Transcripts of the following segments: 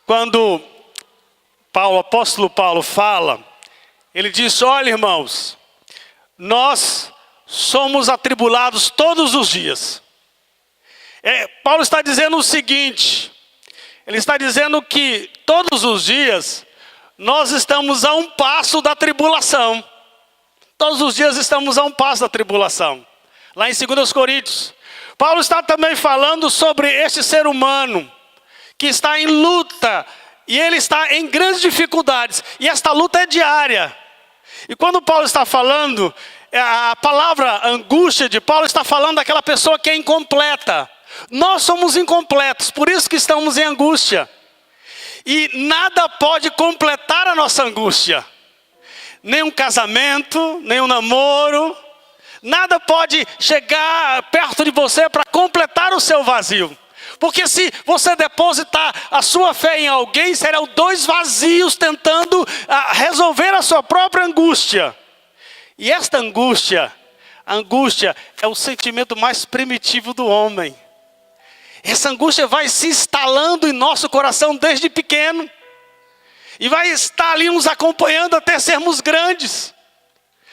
quando o apóstolo Paulo fala, ele diz: olha, irmãos, nós somos atribulados todos os dias. Paulo está dizendo o seguinte, ele está dizendo que todos os dias nós estamos a um passo da tribulação. Todos os dias estamos a um passo da tribulação. Lá em 2 Coríntios, Paulo está também falando sobre este ser humano que está em luta e ele está em grandes dificuldades. E esta luta é diária. E quando Paulo está falando, a palavra angústia de Paulo está falando daquela pessoa que é incompleta. Nós somos incompletos, por isso que estamos em angústia. E nada pode completar a nossa angústia. Nem um casamento, nem um namoro. Nada pode chegar perto de você para completar o seu vazio. Porque se você depositar a sua fé em alguém, serão dois vazios tentando resolver a sua própria angústia. E esta angústia é o sentimento mais primitivo do homem. Essa angústia vai se instalando em nosso coração desde pequeno. E vai estar ali nos acompanhando até sermos grandes.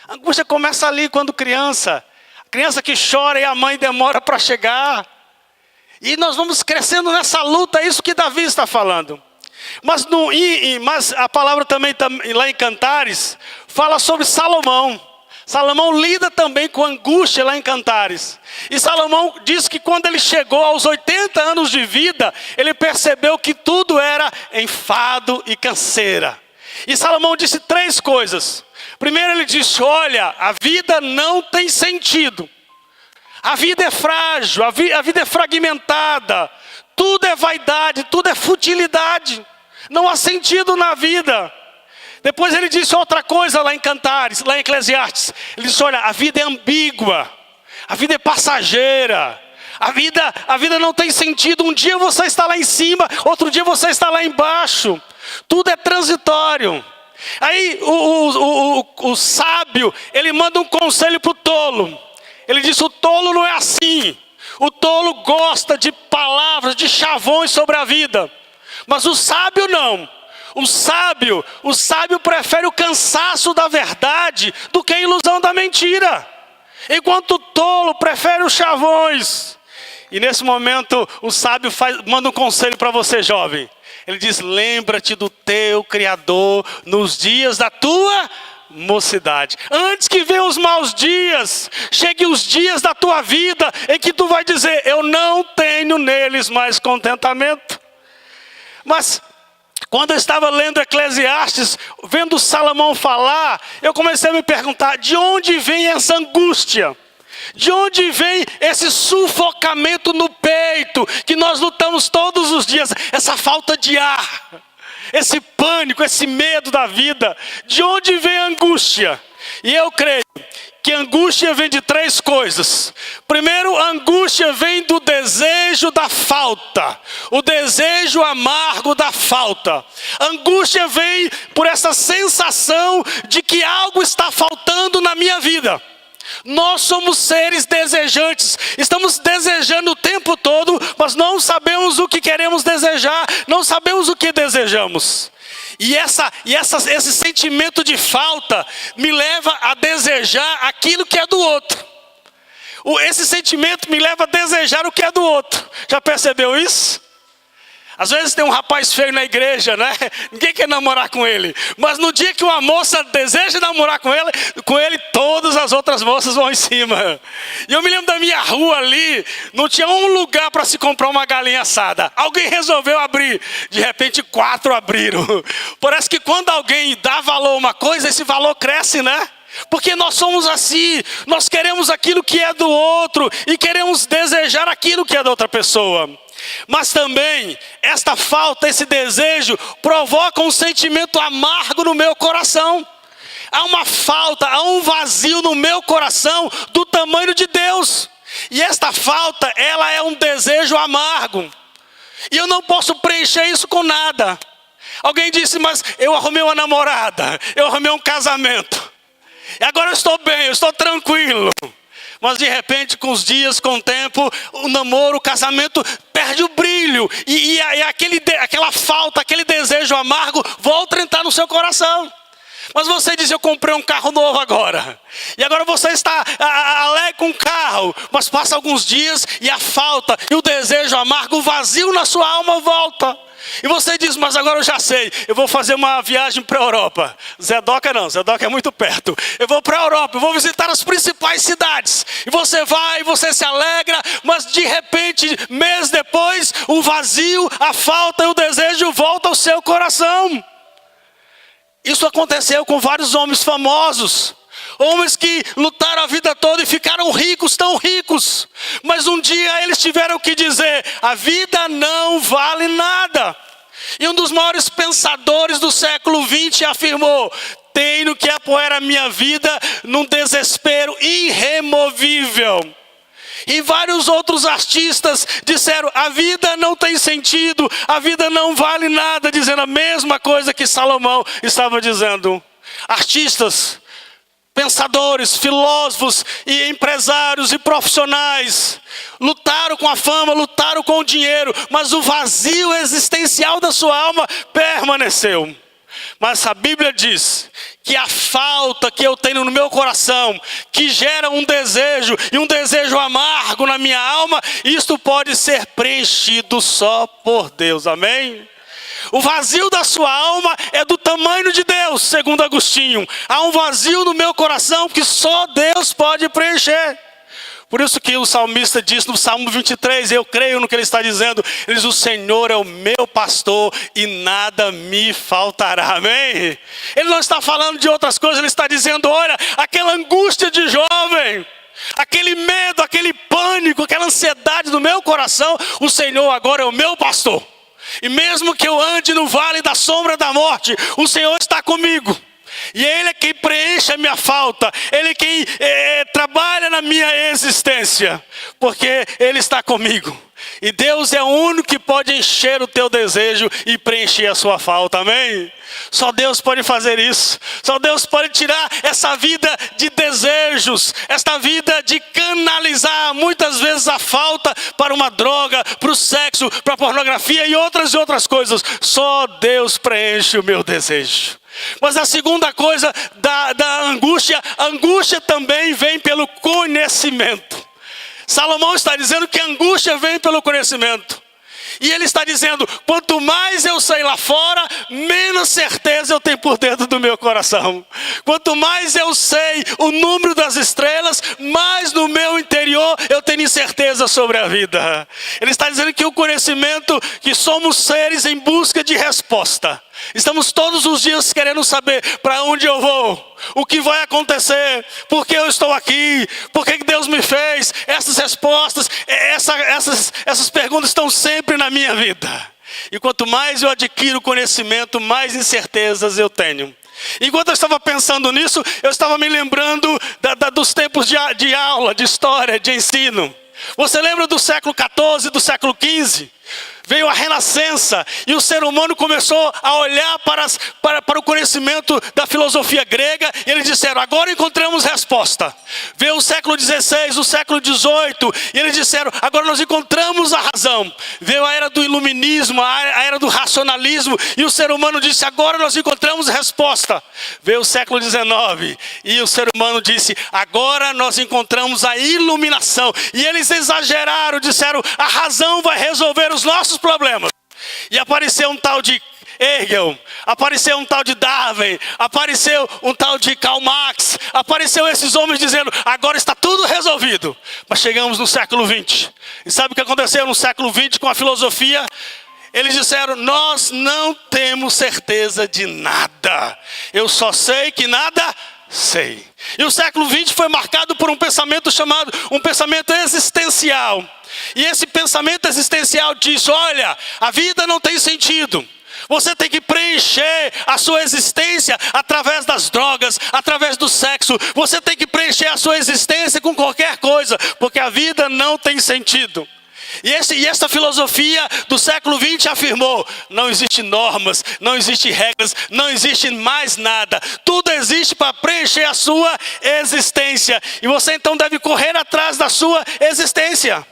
A angústia começa ali quando criança. A criança que chora e a mãe demora para chegar. E nós vamos crescendo nessa luta, é isso que Davi está falando. Mas a palavra também lá em Cantares fala sobre Salomão. Salomão lida também com angústia lá em Cantares. E Salomão diz que quando ele chegou aos 80 anos de vida, ele percebeu que tudo era enfado e canseira. E Salomão disse 3 coisas. Primeiro ele disse: olha, a vida não tem sentido. A vida é frágil, a vida é fragmentada. Tudo é vaidade, tudo é futilidade. Não há sentido na vida. Depois ele disse outra coisa lá em Cantares, lá em Eclesiastes. Ele disse: olha, a vida é ambígua, a vida é passageira, a vida não tem sentido. Um dia você está lá em cima, outro dia você está lá embaixo. Tudo é transitório. Aí o sábio, ele manda um conselho para o tolo. Ele disse: o tolo não é assim. O tolo gosta de palavras, de chavões sobre a vida. Mas o sábio não. O sábio prefere o cansaço da verdade do que a ilusão da mentira. Enquanto o tolo prefere os chavões. E nesse momento o sábio manda um conselho para você, jovem. Ele diz: lembra-te do teu Criador nos dias da tua mocidade. Antes que venham os maus dias, cheguem os dias da tua vida em que tu vai dizer: eu não tenho neles mais contentamento. Mas quando eu estava lendo Eclesiastes, vendo Salomão falar, eu comecei a me perguntar: de onde vem essa angústia? De onde vem esse sufocamento no peito, que nós lutamos todos os dias, essa falta de ar, esse pânico, esse medo da vida? De onde vem a angústia? E eu creio que angústia vem de 3 coisas. Primeiro, a angústia vem do desejo da falta. O desejo amargo da falta. A angústia vem por essa sensação de que algo está faltando na minha vida. Nós somos seres desejantes. Estamos desejando o tempo todo, mas não sabemos o que queremos desejar. Não sabemos o que desejamos. E esse sentimento de falta me leva a desejar aquilo que é do outro. Esse sentimento me leva a desejar o que é do outro. Já percebeu isso? Às vezes tem um rapaz feio na igreja, né? Ninguém quer namorar com ele. Mas no dia que uma moça deseja namorar com ele, todas as outras moças vão em cima. E eu me lembro da minha rua ali, não tinha um lugar para se comprar uma galinha assada. Alguém resolveu abrir, de repente 4 abriram. Parece que quando alguém dá valor a uma coisa, esse valor cresce, né? Porque nós somos assim, nós queremos aquilo que é do outro e queremos desejar aquilo que é da outra pessoa. Mas também, esta falta, esse desejo, provoca um sentimento amargo no meu coração. Há uma falta, há um vazio no meu coração do tamanho de Deus. E esta falta, ela é um desejo amargo. E eu não posso preencher isso com nada. Alguém disse: mas eu arrumei uma namorada, eu arrumei um casamento. E agora eu estou bem, eu estou tranquilo. Mas de repente, com os dias, com o tempo, o namoro, o casamento perde o brilho. E aquela falta, aquele desejo amargo volta a entrar no seu coração. Mas você diz, eu comprei um carro novo agora. E agora você está alegre com o carro. Mas passa alguns dias e a falta e o desejo amargo, o vazio na sua alma volta. E você diz, mas agora eu já sei, eu vou fazer uma viagem para a Europa. Zedoca não, Zedoca é muito perto. Eu vou para a Europa, eu vou visitar as principais cidades. E você vai, você se alegra, mas de repente, mês depois, o vazio, a falta e o desejo voltam ao seu coração. Isso aconteceu com vários homens famosos. Homens que lutaram a vida toda e ficaram ricos, tão ricos. Mas um dia eles tiveram que dizer, a vida não vale nada. E um dos maiores pensadores do século XX afirmou, tenho que apoiar a minha vida num desespero irremovível. E vários outros artistas disseram, a vida não tem sentido, a vida não vale nada, dizendo a mesma coisa que Salomão estava dizendo. Artistas, pensadores, filósofos e empresários e profissionais lutaram com a fama, lutaram com o dinheiro, mas o vazio existencial da sua alma permaneceu. Mas a Bíblia diz que a falta que eu tenho no meu coração, que gera um desejo e um desejo amargo na minha alma, isto pode ser preenchido só por Deus, amém? O vazio da sua alma é do tamanho de Deus, segundo Agostinho. Há um vazio no meu coração que só Deus pode preencher. Por isso que o salmista diz no Salmo 23, eu creio no que ele está dizendo. Ele diz, o Senhor é o meu pastor e nada me faltará, amém? Ele não está falando de outras coisas, ele está dizendo, olha, aquela angústia de jovem, aquele medo, aquele pânico, aquela ansiedade do meu coração, o Senhor agora é o meu pastor. E mesmo que eu ande no vale da sombra da morte, o Senhor está comigo. E Ele é quem preenche a minha falta. Ele é quem trabalha na minha existência. Porque Ele está comigo. E Deus é o único que pode encher o teu desejo e preencher a sua falta, amém? Só Deus pode fazer isso. Só Deus pode tirar essa vida de desejos, esta vida de canalizar muitas vezes a falta para uma droga, para o sexo, para a pornografia e outras coisas. Só Deus preenche o meu desejo. Mas a segunda coisa da angústia, a angústia também vem pelo conhecimento. Salomão está dizendo que a angústia vem pelo conhecimento. E ele está dizendo, quanto mais eu sei lá fora, menos certeza eu tenho por dentro do meu coração. Quanto mais eu sei o número das estrelas, mais no meu interior eu tenho incerteza sobre a vida. Ele está dizendo que o conhecimento, que somos seres em busca de resposta. Estamos todos os dias querendo saber para onde eu vou, o que vai acontecer, por que eu estou aqui, por que Deus me fez. Essas respostas, essas perguntas estão sempre na minha vida. E quanto mais eu adquiro conhecimento, mais incertezas eu tenho. Enquanto eu estava pensando nisso, eu estava me lembrando dos tempos de aula, de história, de ensino. Você lembra do século XIV, do século XV? Veio a Renascença e o ser humano começou a olhar para o conhecimento da filosofia grega. E eles disseram, agora encontramos resposta. Veio o século XVI, o século XVIII, e eles disseram, agora nós encontramos a razão. Veio a era do iluminismo, a era do racionalismo, e o ser humano disse, agora nós encontramos resposta. Veio o século XIX, e o ser humano disse, agora nós encontramos a iluminação. E eles exageraram, disseram, a razão vai resolver os nossos problemas. E apareceu um tal de Hegel, apareceu um tal de Darwin, apareceu um tal de Karl Marx, apareceu esses homens dizendo, agora está tudo resolvido. Mas chegamos no século XX. E sabe o que aconteceu no século XX com a filosofia? Eles disseram, nós não temos certeza de nada. Eu só sei que nada sei. E o século XX foi marcado por um pensamento chamado um pensamento existencial. E esse pensamento existencial diz, olha, a vida não tem sentido. Você tem que preencher a sua existência através das drogas, através do sexo. Você tem que preencher a sua existência com qualquer coisa, porque a vida não tem sentido. E essa filosofia do século XX afirmou: não existe normas, não existe regras, não existe mais nada. Tudo existe para preencher a sua existência. E você então deve correr atrás da sua existência.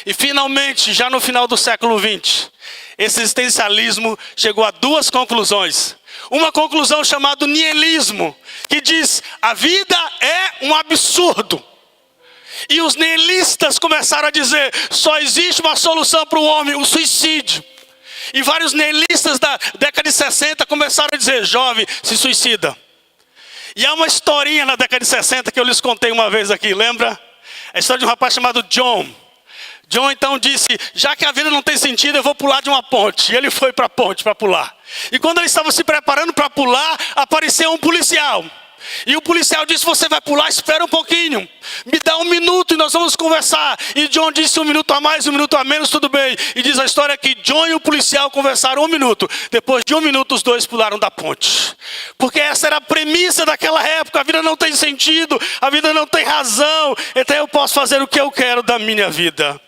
E finalmente, já no final do século XX, esse existencialismo chegou a duas conclusões. Uma conclusão chamada niilismo, que diz: a vida é um absurdo. E os niilistas começaram a dizer: só existe uma solução para o homem, o suicídio. E vários niilistas da década de 60 começaram a dizer: jovem, se suicida. E há uma historinha na década de 60 que eu lhes contei uma vez aqui, lembra? A história de um rapaz chamado John. John então disse: já que a vida não tem sentido, eu vou pular de uma ponte. E ele foi para a ponte para pular. E quando ele estava se preparando para pular, apareceu um policial. E o policial disse: você vai pular, espera um pouquinho, me dá 1 minuto e nós vamos conversar. E John disse: 1 minuto a mais, 1 minuto a menos, tudo bem. E diz a história que John e o policial conversaram 1 minuto. Depois de 1 minuto os dois pularam da ponte. Porque essa era a premissa daquela época: a vida não tem sentido, a vida não tem razão, então eu posso fazer o que eu quero da minha vida.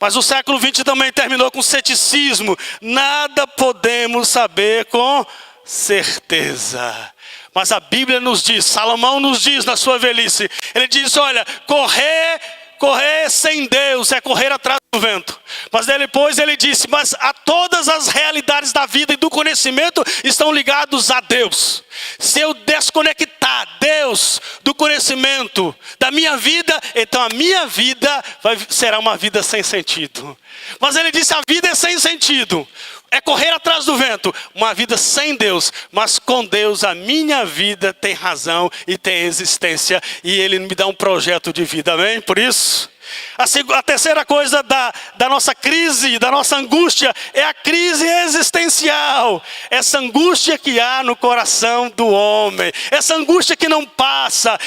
Mas o século XX também terminou com ceticismo. Nada podemos saber com certeza. Mas a Bíblia nos diz, Salomão nos diz na sua velhice, ele diz: olha, correr sem Deus é correr atrás do vento. Mas depois ele disse: mas a todas as realidades da vida e do conhecimento estão ligados a Deus. Se eu desconectar Deus do conhecimento da minha vida, então a minha vida será uma vida sem sentido. Mas ele disse: a vida é sem sentido, é correr atrás do vento, uma vida sem Deus. Mas com Deus a minha vida tem razão e tem existência. E Ele me dá um projeto de vida, amém? Por isso, a terceira coisa da nossa crise, da nossa angústia, é a crise existencial. Essa angústia que há no coração do homem, essa angústia que não passa,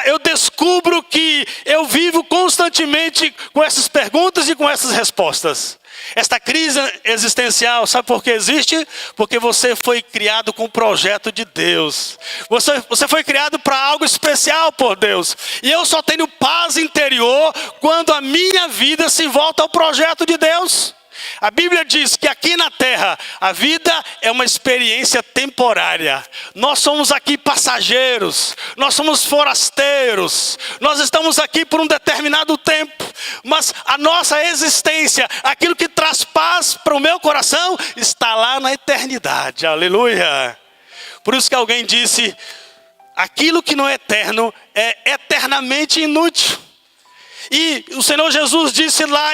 eu descubro que eu vivo constantemente com essas perguntas e com essas respostas. Esta crise existencial, sabe por que existe? Porque você foi criado com um projeto de Deus. Você foi criado para algo especial por Deus. E eu só tenho paz interior quando a minha vida se volta ao projeto de Deus. A Bíblia diz que aqui na terra a vida é uma experiência temporária. Nós somos aqui passageiros, nós somos forasteiros, nós estamos aqui por um determinado tempo. Mas a nossa existência, aquilo que traz paz para o meu coração, está lá na eternidade, aleluia. Por isso que alguém disse: aquilo que não é eterno é eternamente inútil. E o Senhor Jesus disse lá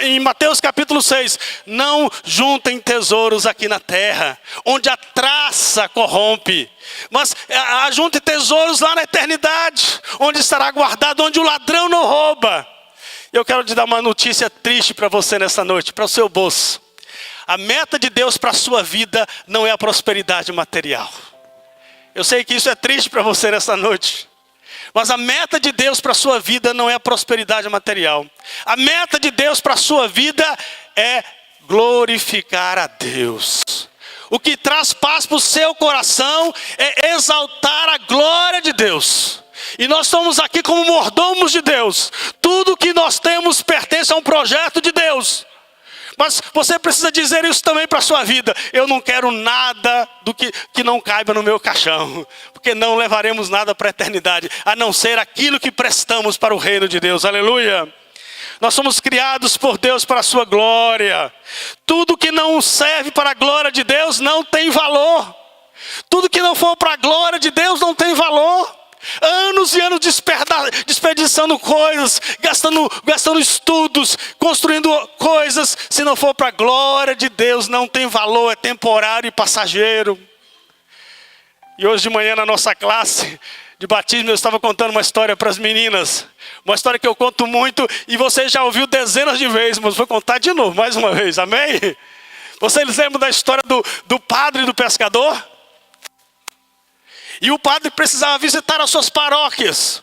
em Mateus capítulo 6, não juntem tesouros aqui na terra, onde a traça corrompe, mas ajuntem tesouros lá na eternidade, onde estará guardado, onde o ladrão não rouba. Eu quero te dar uma notícia triste para você nessa noite, para o seu bolso. A meta de Deus para a sua vida não é a prosperidade material. Eu sei que isso é triste para você nessa noite. Mas a meta de Deus para a sua vida não é a prosperidade material. A meta de Deus para a sua vida é glorificar a Deus. O que traz paz para o seu coração é exaltar a glória de Deus. E nós estamos aqui como mordomos de Deus. Tudo que nós temos pertence a um projeto de Deus. Mas você precisa dizer isso também para a sua vida: eu não quero nada do que não caiba no meu caixão, porque não levaremos nada para a eternidade, a não ser aquilo que prestamos para o reino de Deus, aleluia. Nós somos criados por Deus para a sua glória. Tudo que não serve para a glória de Deus não tem valor. Tudo que não for para a glória de Deus não tem valor. Anos e anos desperdiçando coisas, gastando estudos, construindo coisas, se não for para a glória de Deus, não tem valor, é temporário e passageiro. E hoje de manhã na nossa classe de batismo eu estava contando uma história para as meninas, uma história que eu conto muito e você já ouviu dezenas de vezes, mas vou contar de novo, mais uma vez, amém? Vocês lembram da história do padre e do pescador? E o padre precisava visitar as suas paróquias.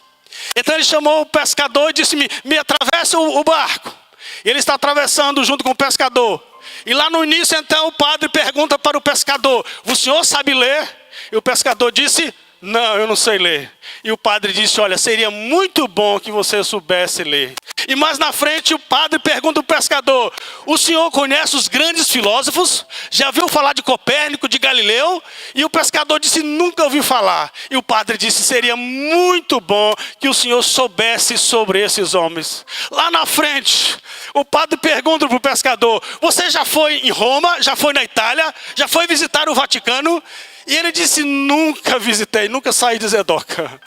Então ele chamou o pescador e disse: me atravesse o barco. E ele está atravessando junto com o pescador. E lá no início então o padre pergunta para o pescador: o senhor sabe ler? E o pescador disse: não, eu não sei ler. E o padre disse, olha, seria muito bom que você soubesse ler. E mais na frente o padre pergunta ao pescador, o senhor conhece os grandes filósofos? Já ouviu falar de Copérnico, de Galileu? E o pescador disse, nunca ouvi falar. E o padre disse, seria muito bom que o senhor soubesse sobre esses homens. Lá na frente, o padre pergunta para o pescador, você já foi em Roma, já foi na Itália, já foi visitar o Vaticano? E ele disse, nunca visitei, nunca saí de Zedoca.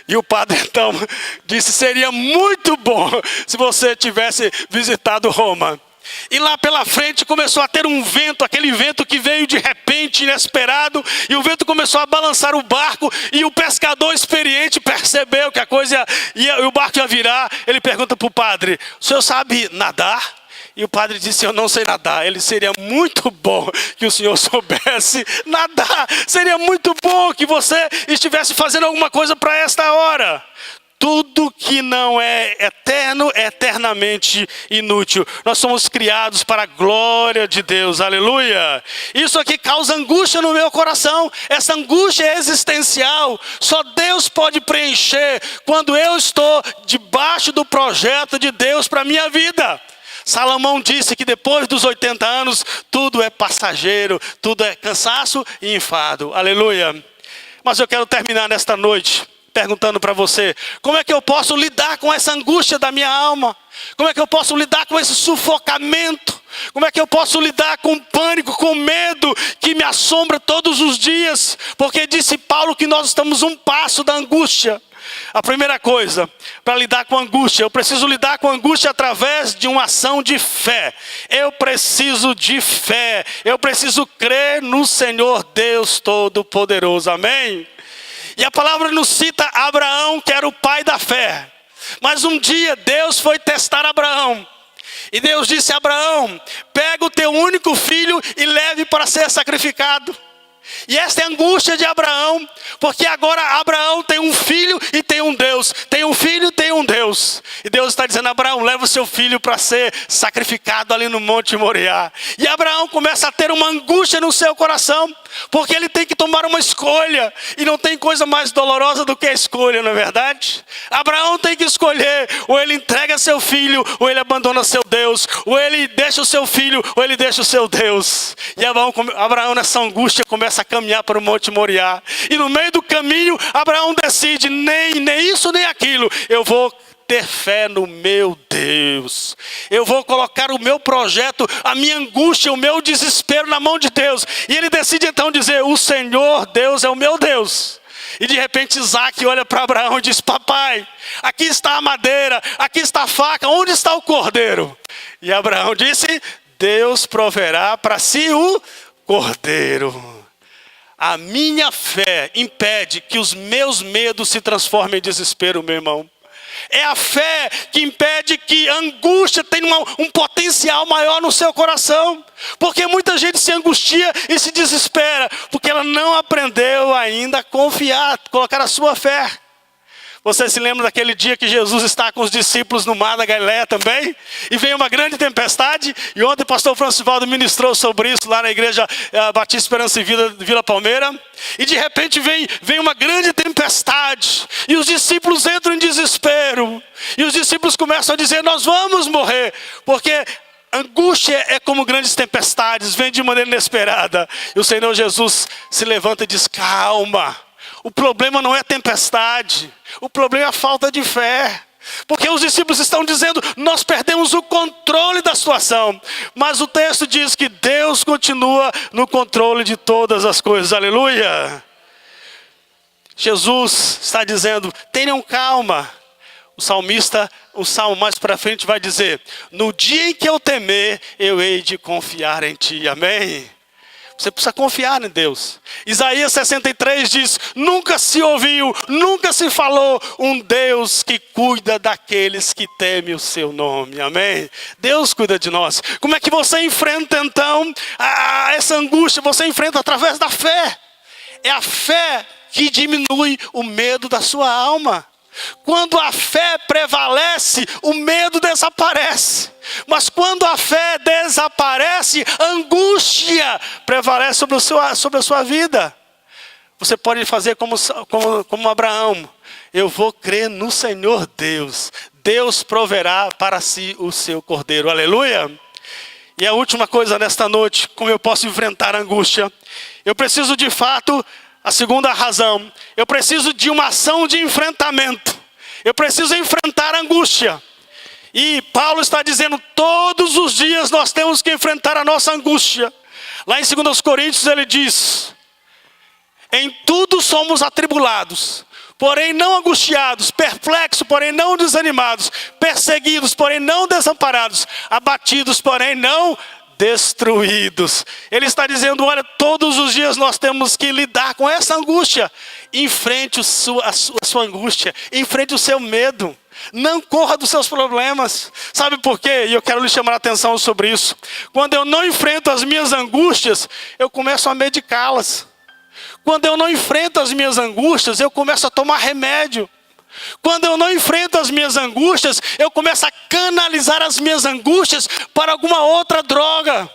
E o padre então disse, seria muito bom se você tivesse visitado Roma. E lá pela frente começou a ter um vento, aquele vento que veio de repente, inesperado. E o vento começou a balançar o barco. E o pescador experiente percebeu que a coisa o barco ia virar. Ele pergunta para o padre, o senhor sabe nadar? E o padre disse, eu não sei nadar. Ele, seria muito bom que o senhor soubesse nadar. Seria muito bom que você estivesse fazendo alguma coisa para esta hora. Tudo que não é eterno é eternamente inútil. Nós somos criados para a glória de Deus, aleluia. Isso aqui causa angústia no meu coração. Essa angústia é existencial. Só Deus pode preencher quando eu estou debaixo do projeto de Deus para a minha vida. Salomão disse que depois dos 80 anos, tudo é passageiro, tudo é cansaço e enfado. Aleluia. Mas eu quero terminar nesta noite perguntando para você, como é que eu posso lidar com essa angústia da minha alma? Como é que eu posso lidar com esse sufocamento? Como é que eu posso lidar com o pânico, com o medo que me assombra todos os dias? Porque disse Paulo que nós estamos um passo da angústia. A primeira coisa, para lidar com a angústia, eu preciso lidar com a angústia através de uma ação de fé. Eu preciso de fé. Eu preciso crer no Senhor Deus Todo-Poderoso. Amém? E a palavra nos cita Abraão, que era o pai da fé. Mas um dia Deus foi testar Abraão. E Deus disse a Abraão, pega o teu único filho e leve para ser sacrificado. E esta é a angústia de Abraão, porque agora Abraão tem um filho e tem um Deus. Tem um filho e tem um Deus. E Deus está dizendo, Abraão, leva o seu filho para ser sacrificado ali no Monte Moriá. E Abraão começa a ter uma angústia no seu coração, porque ele tem que tomar uma escolha. E não tem coisa mais dolorosa do que a escolha, não é verdade? Abraão tem que escolher, ou ele entrega seu filho, ou ele abandona seu Deus. Ou ele deixa o seu filho, ou ele deixa o seu Deus. E Abraão nessa angústia começa a caminhar para o Monte Moriá. E no meio do caminho, Abraão decide, nem isso nem aquilo. Eu vou ter fé no meu Deus. Eu vou colocar o meu projeto, a minha angústia, o meu desespero na mão de Deus. E ele decide então dizer, o Senhor Deus é o meu Deus. E de repente Isaac olha para Abraão e diz, papai, aqui está a madeira, aqui está a faca, onde está o cordeiro? E Abraão disse, Deus proverá para si o cordeiro. A minha fé impede que os meus medos se transformem em desespero, meu irmão. É a fé que impede que a angústia tenha um potencial maior no seu coração. Porque muita gente se angustia e se desespera, porque ela não aprendeu ainda a confiar, colocar a sua fé. Você se lembra daquele dia que Jesus está com os discípulos no mar da Galileia também? E veio uma grande tempestade. E ontem o pastor Francivaldo ministrou sobre isso lá na igreja Batista Esperança e Vida, Vila Palmeira. E de repente vem uma grande tempestade. E os discípulos entram em desespero. E os discípulos começam a dizer, nós vamos morrer. Porque angústia é como grandes tempestades, vem de maneira inesperada. E o Senhor Jesus se levanta e diz, calma. O problema não é tempestade, o problema é a falta de fé. Porque os discípulos estão dizendo, nós perdemos o controle da situação. Mas o texto diz que Deus continua no controle de todas as coisas, aleluia. Jesus está dizendo, tenham calma. O salmista, o salmo mais para frente vai dizer, no dia em que eu temer, eu hei de confiar em ti, amém? Você precisa confiar em Deus. Isaías 63 diz, nunca se ouviu, nunca se falou um Deus que cuida daqueles que temem o seu nome, amém? Deus cuida de nós. Como é que você enfrenta então essa angústia? Você enfrenta através da fé. É a fé que diminui o medo da sua alma. Quando a fé prevalece, o medo desaparece. Mas quando a fé desaparece, a angústia prevalece sobre a sua vida. Você pode fazer como Abraão. Eu vou crer no Senhor Deus. Deus proverá para si o seu cordeiro. Aleluia. E a última coisa nesta noite, como eu posso enfrentar a angústia? Eu preciso de fato, a segunda razão, eu preciso de uma ação de enfrentamento. Eu preciso enfrentar a angústia. E Paulo está dizendo, todos os dias nós temos que enfrentar a nossa angústia. Lá em 2 Coríntios ele diz, em tudo somos atribulados, porém não angustiados, perplexos, porém não desanimados, perseguidos, porém não desamparados, abatidos, porém não destruídos. Ele está dizendo, olha, todos os dias nós temos que lidar com essa angústia. Enfrente a sua angústia, enfrente o seu medo. Não corra dos seus problemas. Sabe por quê? E eu quero lhe chamar a atenção sobre isso. Quando eu não enfrento as minhas angústias, eu começo a medicá-las. Quando eu não enfrento as minhas angústias, eu começo a tomar remédio. Quando eu não enfrento as minhas angústias, eu começo a canalizar as minhas angústias para alguma outra droga,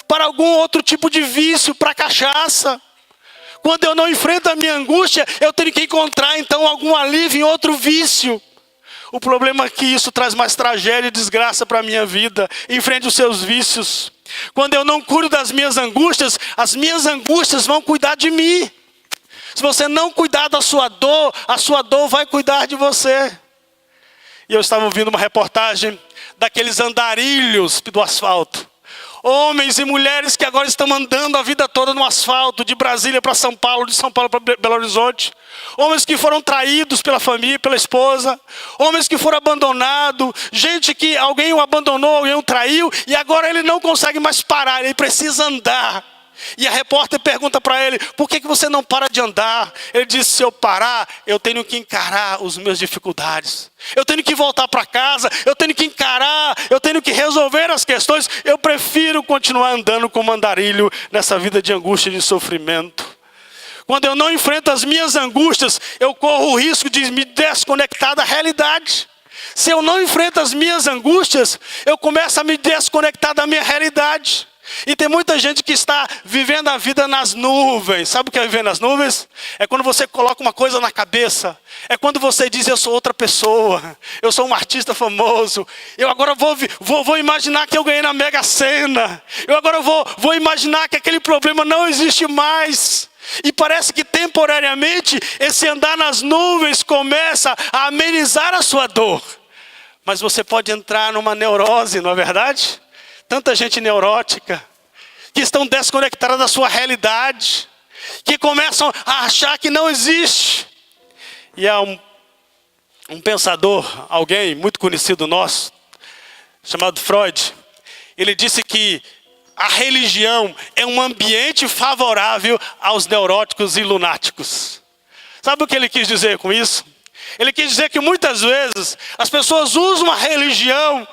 para algum outro tipo de vício, para cachaça. Quando eu não enfrento a minha angústia, eu tenho que encontrar então algum alívio em outro vício. O problema é que isso traz mais tragédia e desgraça para a minha vida. Enfrente os seus vícios. Quando eu não cuido das minhas angústias, as minhas angústias vão cuidar de mim. Se você não cuidar da sua dor, a sua dor vai cuidar de você. E eu estava ouvindo uma reportagem daqueles andarilhos do asfalto. Homens e mulheres que agora estão andando a vida toda no asfalto, de Brasília para São Paulo, de São Paulo para Belo Horizonte. Homens que foram traídos pela família, pela esposa. Homens que foram abandonados. Gente que alguém o abandonou, alguém o traiu. E agora ele não consegue mais parar, ele precisa andar. E a repórter pergunta para ele, por que você não para de andar? Ele diz, se eu parar, eu tenho que encarar as minhas dificuldades. Eu tenho que voltar para casa, eu tenho que encarar, eu tenho que resolver as questões. Eu prefiro continuar andando como andarilho nessa vida de angústia e de sofrimento. Quando eu não enfrento as minhas angústias, eu corro o risco de me desconectar da realidade. Se eu não enfrento as minhas angústias, eu começo a me desconectar da minha realidade. E tem muita gente que está vivendo a vida nas nuvens. Sabe o que é viver nas nuvens? É quando você coloca uma coisa na cabeça. É quando você diz, eu sou outra pessoa. Eu sou um artista famoso. Eu agora vou imaginar que eu ganhei na Mega Sena. Eu agora vou imaginar que aquele problema não existe mais. E parece que temporariamente esse andar nas nuvens começa a amenizar a sua dor. Mas você pode entrar numa neurose, não é verdade? Tanta gente neurótica, que estão desconectadas da sua realidade, que começam a achar que não existe. E há um pensador, alguém muito conhecido nosso, chamado Freud, ele disse que a religião é um ambiente favorável aos neuróticos e lunáticos. Sabe o que ele quis dizer com isso? Ele quis dizer que muitas vezes as pessoas usam a religião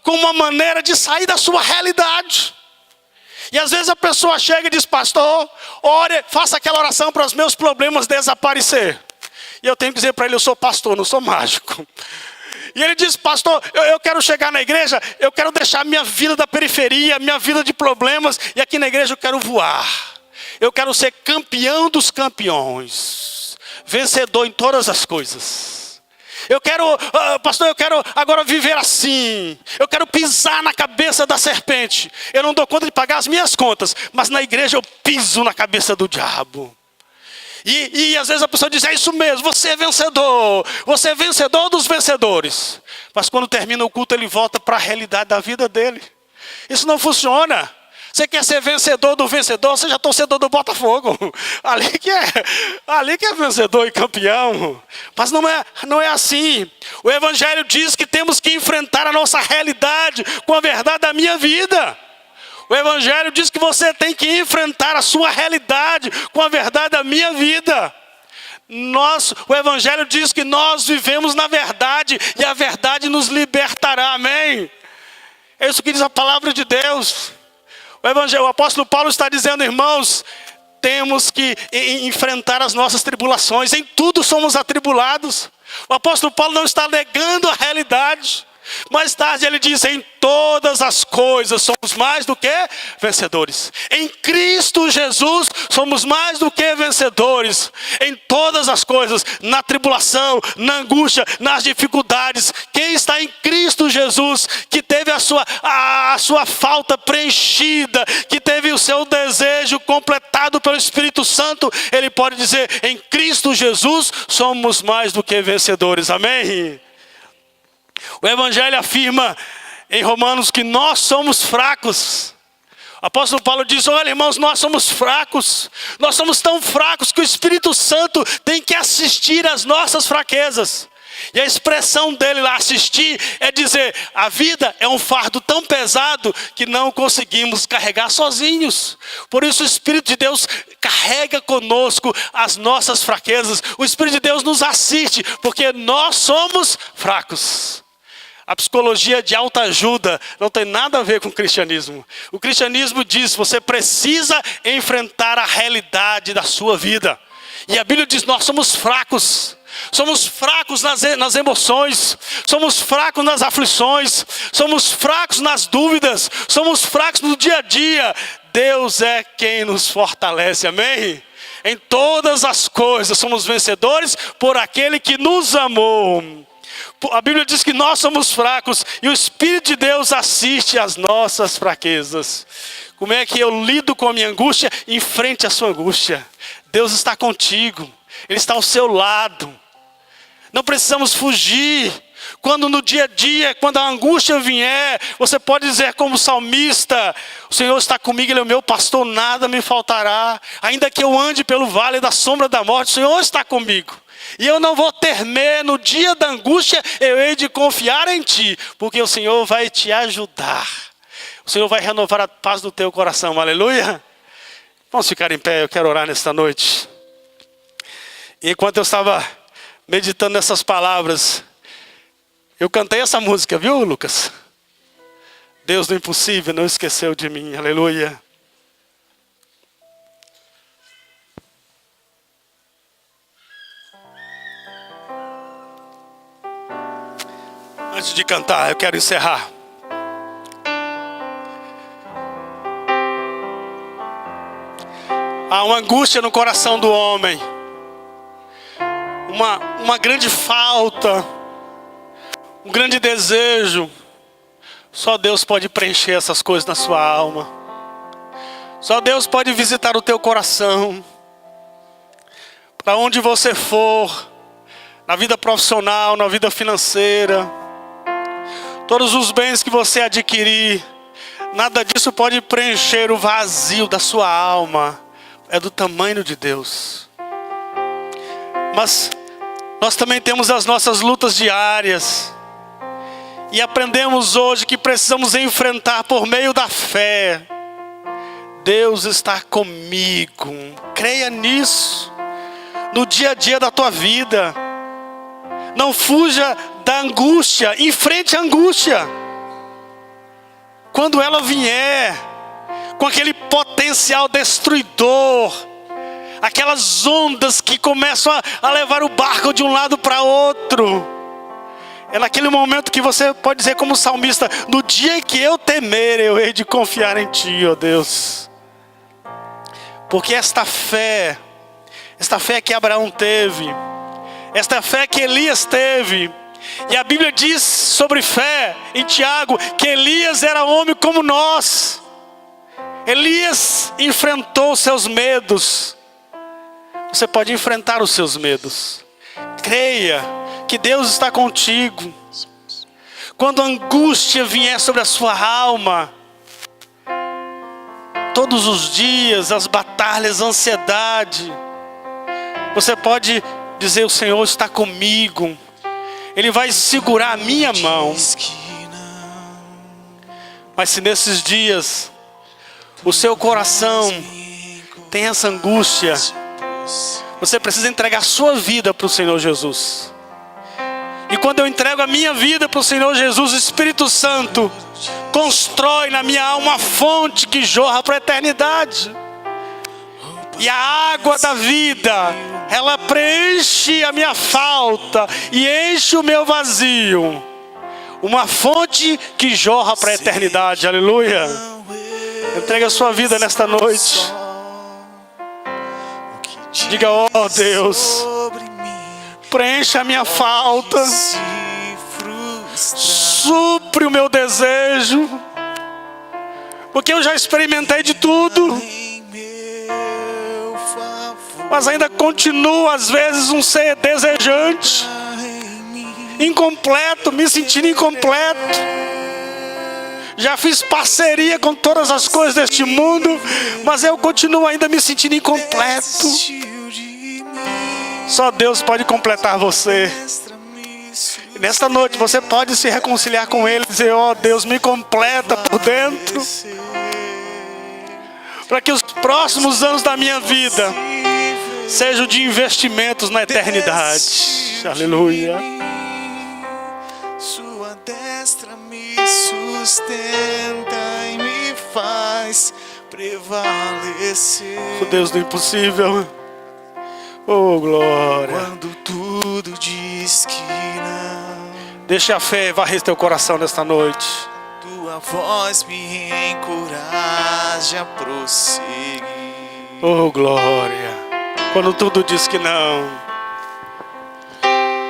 como uma maneira de sair da sua realidade. E às vezes a pessoa chega e diz, pastor, ore, faça aquela oração para os meus problemas desaparecer. E eu tenho que dizer para ele, eu sou pastor, não sou mágico. E ele diz, pastor, eu quero chegar na igreja, eu quero deixar minha vida da periferia, minha vida de problemas, e aqui na igreja eu quero voar. Eu quero ser campeão dos campeões, vencedor em todas as coisas. Eu quero, pastor, eu quero agora viver assim. Eu quero pisar na cabeça da serpente. Eu não dou conta de pagar as minhas contas, mas na igreja eu piso na cabeça do diabo. E às vezes a pessoa diz, é isso mesmo, você é vencedor. Você é vencedor dos vencedores. Mas quando termina o culto, ele volta para a realidade da vida dele. Isso não funciona. Você quer ser vencedor do vencedor, seja torcedor do Botafogo. Ali que é vencedor e campeão. Mas não é assim. O Evangelho diz que temos que enfrentar a nossa realidade com a verdade da minha vida. O Evangelho diz que você tem que enfrentar a sua realidade com a verdade da minha vida. O Evangelho diz que nós vivemos na verdade e a verdade nos libertará, amém? É isso que diz a palavra de Deus. O apóstolo Paulo está dizendo, irmãos, temos que enfrentar as nossas tribulações. Em tudo somos atribulados. O apóstolo Paulo não está negando a realidade. Mais tarde ele diz: em todas as coisas somos mais do que vencedores. Em Cristo Jesus somos mais do que vencedores. Em todas as coisas, na tribulação, na angústia, nas dificuldades. Quem está em Cristo Jesus, que teve a sua falta preenchida, que teve o seu desejo completado pelo Espírito Santo, ele pode dizer: em Cristo Jesus somos mais do que vencedores. Amém? O Evangelho afirma em Romanos que nós somos fracos. O apóstolo Paulo diz: olha, irmãos, nós somos fracos. Nós somos tão fracos que o Espírito Santo tem que assistir às nossas fraquezas. E a expressão dele lá, assistir, é dizer: a vida é um fardo tão pesado que não conseguimos carregar sozinhos. Por isso o Espírito de Deus carrega conosco as nossas fraquezas. O Espírito de Deus nos assiste, porque nós somos fracos. A psicologia de autoajuda não tem nada a ver com o cristianismo. O cristianismo diz: você precisa enfrentar a realidade da sua vida. E a Bíblia diz: nós somos fracos. Somos fracos nas emoções, somos fracos nas aflições, somos fracos nas dúvidas, somos fracos no dia a dia. Deus é quem nos fortalece, amém? Em todas as coisas somos vencedores por aquele que nos amou. A Bíblia diz que nós somos fracos e o Espírito de Deus assiste às nossas fraquezas. Como é que eu lido com a minha angústia? Enfrente a sua angústia. Deus está contigo, Ele está ao seu lado. Não precisamos fugir. Quando no dia a dia, quando a angústia vier, você pode dizer como salmista: o Senhor está comigo, Ele é o meu pastor, nada me faltará. Ainda que eu ande pelo vale da sombra da morte, o Senhor está comigo. E eu não vou temer, no dia da angústia eu hei de confiar em Ti, porque o Senhor vai te ajudar. O Senhor vai renovar a paz do teu coração, aleluia. Vamos ficar em pé, eu quero orar nesta noite. E enquanto eu estava meditando nessas palavras, eu cantei essa música, viu, Lucas? Deus do impossível não esqueceu de mim, aleluia. Antes de cantar, eu quero encerrar. Há uma angústia no coração do homem, uma grande falta, um grande desejo. Só Deus pode preencher essas coisas na sua alma. Só Deus pode visitar o teu coração. Para onde você for, na vida profissional, na vida financeira, todos os bens que você adquirir, nada disso pode preencher o vazio da sua alma. É do tamanho de Deus. Mas nós também temos as nossas lutas diárias. E aprendemos hoje que precisamos enfrentar por meio da fé. Deus está comigo. Creia nisso. No dia a dia da tua vida. Não fuja da angústia. Enfrente a angústia. Quando ela vier, com aquele potencial destruidor, aquelas ondas que começam a levar o barco de um lado para outro, é naquele momento que você pode dizer como salmista: no dia que eu temer, eu hei de confiar em Ti, ó Deus. Porque esta fé que Abraão teve, esta fé que Elias teve, e a Bíblia diz sobre fé em Tiago que Elias era homem como nós. Elias enfrentou seus medos. Você pode enfrentar os seus medos. Creia que Deus está contigo. Quando a angústia vier sobre a sua alma, todos os dias, as batalhas, a ansiedade, você pode dizer: o Senhor está comigo. Ele vai segurar a minha mão. Mas se nesses dias o seu coração tem essa angústia, você precisa entregar a sua vida para o Senhor Jesus. E quando eu entrego a minha vida para o Senhor Jesus, o Espírito Santo constrói na minha alma uma fonte que jorra para a eternidade. E a água da vida, ela preenche a minha falta e enche o meu vazio. uma fonte que jorra para a eternidade. Aleluia. Entrega a sua vida nesta noite. Diga, ó Deus, preencha a minha falta, supre o meu desejo, porque eu já experimentei de tudo, mas ainda continuo às vezes um ser desejante, incompleto, me sentindo incompleto. Já fiz parceria com todas as coisas deste mundo, mas eu continuo ainda me sentindo incompleto. Só Deus pode completar você. E nesta noite você pode se reconciliar com Ele e dizer, ó Deus, me completa por dentro, para que os próximos anos da minha vida sejam de investimentos na eternidade. Aleluia. Sua destra me sustenta e me faz prevalecer. O Deus do impossível. Oh, glória. Quando tudo diz que não, deixa a fé varrer teu coração nesta noite. tua voz me encoraja a prosseguir. Oh, glória. Quando tudo diz que não.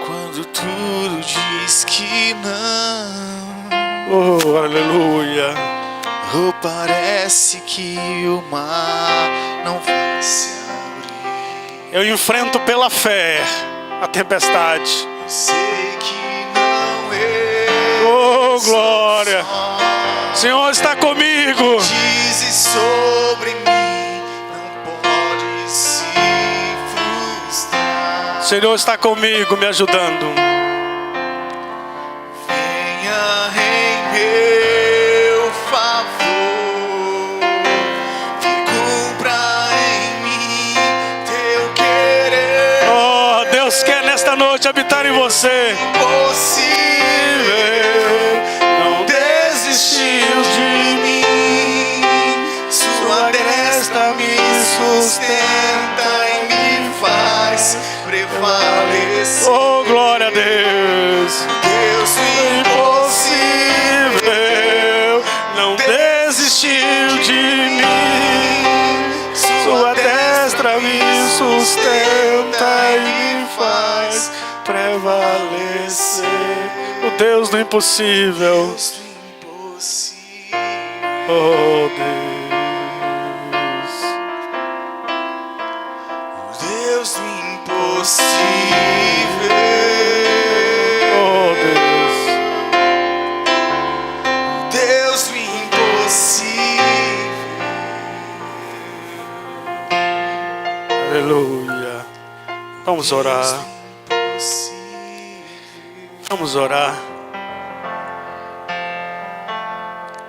Quando tudo diz que não, Oh, aleluia. oh, parece que o mar não vai se abrir. Eu enfrento pela fé a tempestade. Eu sei que não eu. Oh, glória. O Senhor está comigo. Dizes sobre mim, não pode se frustrar. O Senhor está comigo, me ajudando. Venha em meu favor, que cumpra em mim teu querer. Oh, Deus quer nesta noite habitar em você. Impossível, não desistiu de mim. Sua destra me sustenta e me faz prevalecer. Oh, glória a Deus. Deus impossível, Não desistiu de mim. Sua destra me sustenta e me faz prevalecer. O Deus do impossível. Deus do impossível. Oh, Deus. Deus do impossível. Oh, Deus. Deus do impossível. Aleluia. Vamos orar. Vamos orar.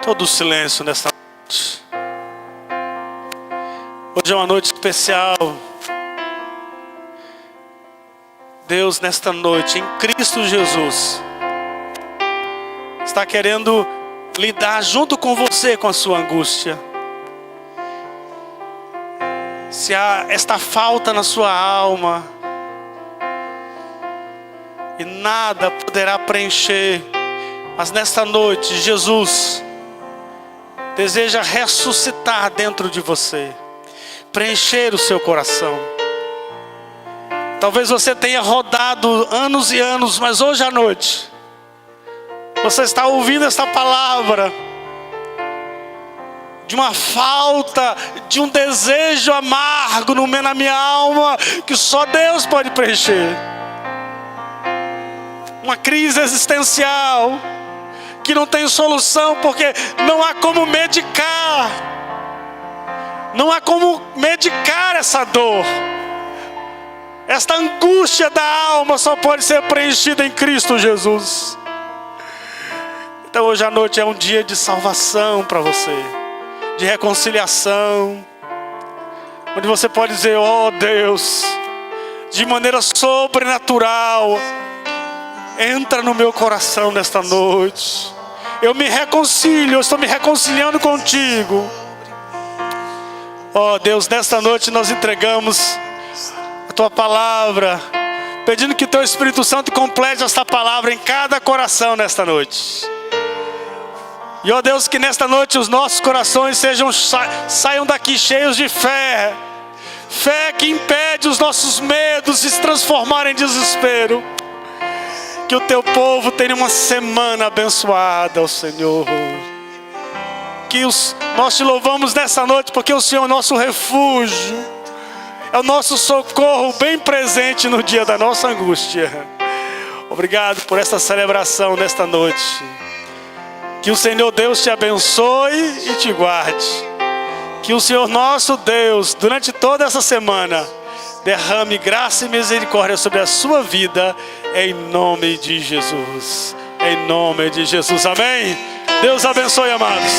Todo o silêncio nesta noite. Hoje é uma noite especial. Deus, nesta noite, em Cristo Jesus, está querendo lidar junto com você com a sua angústia. Se há esta falta na sua alma e nada poderá preencher, mas nesta noite Jesus deseja ressuscitar dentro de você, preencher o seu coração. Talvez você tenha rodado anos e anos, mas hoje à noite você está ouvindo esta palavra de uma falta, de um desejo amargo na minha alma que só Deus pode preencher. Uma crise existencial que não tem solução, porque não há como medicar. Não há como medicar essa dor. Esta angústia da alma só pode ser preenchida em Cristo Jesus. Então hoje à noite é um dia de salvação para você, de reconciliação, onde você pode dizer, ó Deus, de maneira sobrenatural, entra no meu coração nesta noite. Eu me reconcilio, eu estou me reconciliando contigo. Ó Deus, nesta noite nós entregamos a tua palavra pedindo que Teu Espírito Santo complete esta palavra em cada coração nesta noite. E ó Deus, que nesta noite os nossos corações saiam daqui cheios de fé. Fé que impede os nossos medos de se transformarem em desespero. Que o Teu povo tenha uma semana abençoada, ó Senhor. Nós Te louvamos nessa noite porque o Senhor é o nosso refúgio. É o nosso socorro bem presente no dia da nossa angústia. Obrigado por esta celebração nesta noite. Que o Senhor Deus Te abençoe e Te guarde. Que o Senhor nosso Deus, durante toda essa semana, derrame graça e misericórdia sobre a sua vida, em nome de Jesus. Em nome de Jesus, amém? Deus abençoe, amados.